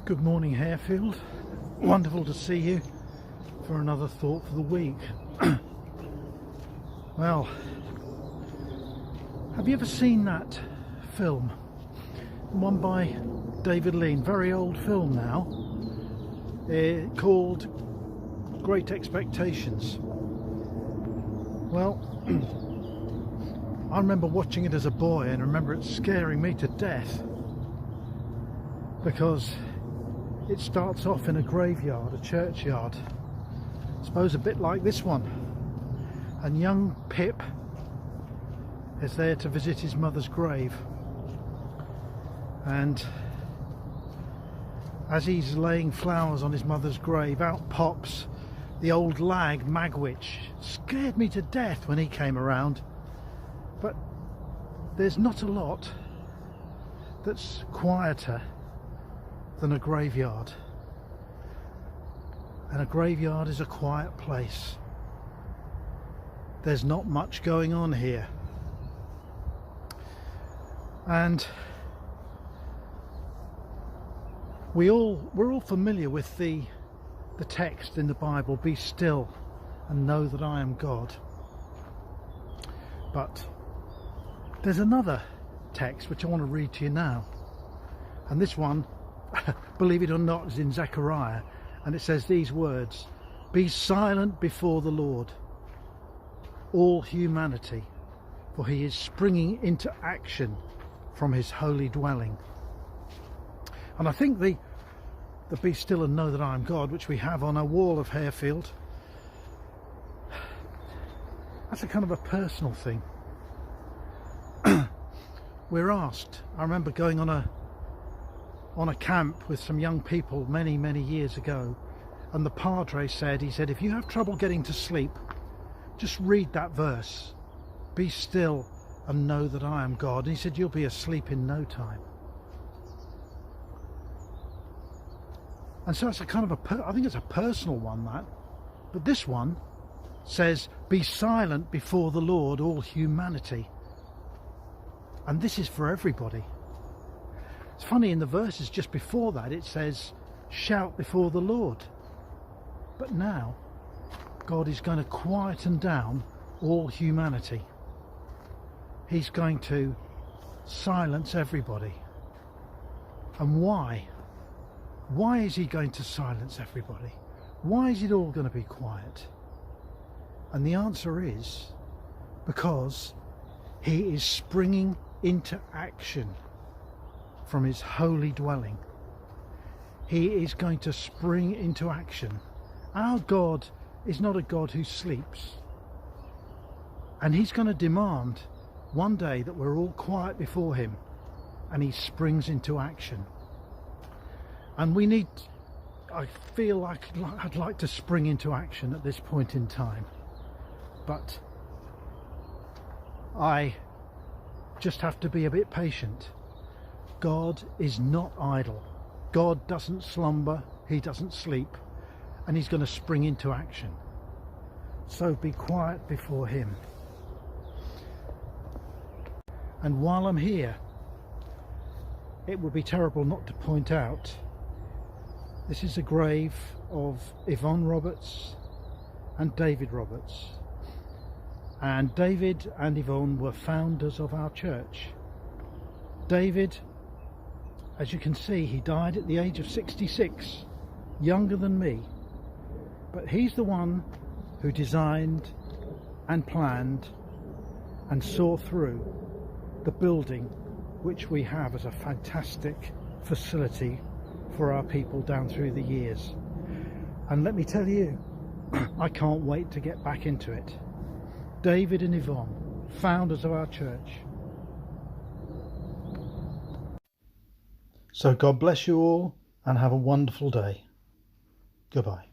Good morning, Harefield. Wonderful to see you for another thought for the week. Well, have you ever seen that film? One by David Lean, very old film now, called Great Expectations. Well, I remember watching it as a boy and I remember it scaring me to death, because it starts off in a graveyard, a churchyard, I suppose a bit like this one, and young Pip is there to visit his mother's grave, and as he's laying flowers on his mother's grave, out pops the old lag Magwitch. Scared me to death when he came around. But there's not a lot that's quieter than a graveyard, and a graveyard is a quiet place. There's not much going on here, and we're all familiar with the text in the Bible, be still and know that I am God. But there's another text which I want to read to you now, and this one, believe it or not, is in Zechariah, and it says these words: "Be silent before the Lord, all humanity, for he is springing into action from his holy dwelling." And I think the "Be still and know that I am God," which we have on our wall of Harefield, that's a kind of a personal thing. We're asked, I remember going on a camp with some young people many years ago, and the padre said, if you have trouble getting to sleep, just read that verse, "Be still and know that I am God," and he said you'll be asleep in no time. And so it's a kind of I think it's a personal one, that. But this one says, "Be silent before the Lord, all humanity." And this is for everybody. It's funny, in the verses just before that it says, "Shout before the Lord." But now God is going to quieten down all humanity. He's going to silence everybody. And why? Why is he going to silence everybody? Why is it all going to be quiet? And the answer is because he is springing into action from his holy dwelling. He is going to spring into action. Our God is not a God who sleeps. And he's going to demand one day that we're all quiet before him, and he springs into action. And I feel like I'd like to spring into action at this point in time, but I just have to be a bit patient. God is not idle. God doesn't slumber, he doesn't sleep, and he's going to spring into action. So be quiet before him. And while I'm here, it would be terrible not to point out, this is a grave of Yvonne Roberts and David Roberts. And David and Yvonne were founders of our church. David, as you can see, he died at the age of 66, younger than me. But he's the one who designed and planned and saw through the building which we have as a fantastic facility for our people down through the years. And let me tell you, I can't wait to get back into it. David and Yvonne, founders of our church. So God bless you all and have a wonderful day. Goodbye.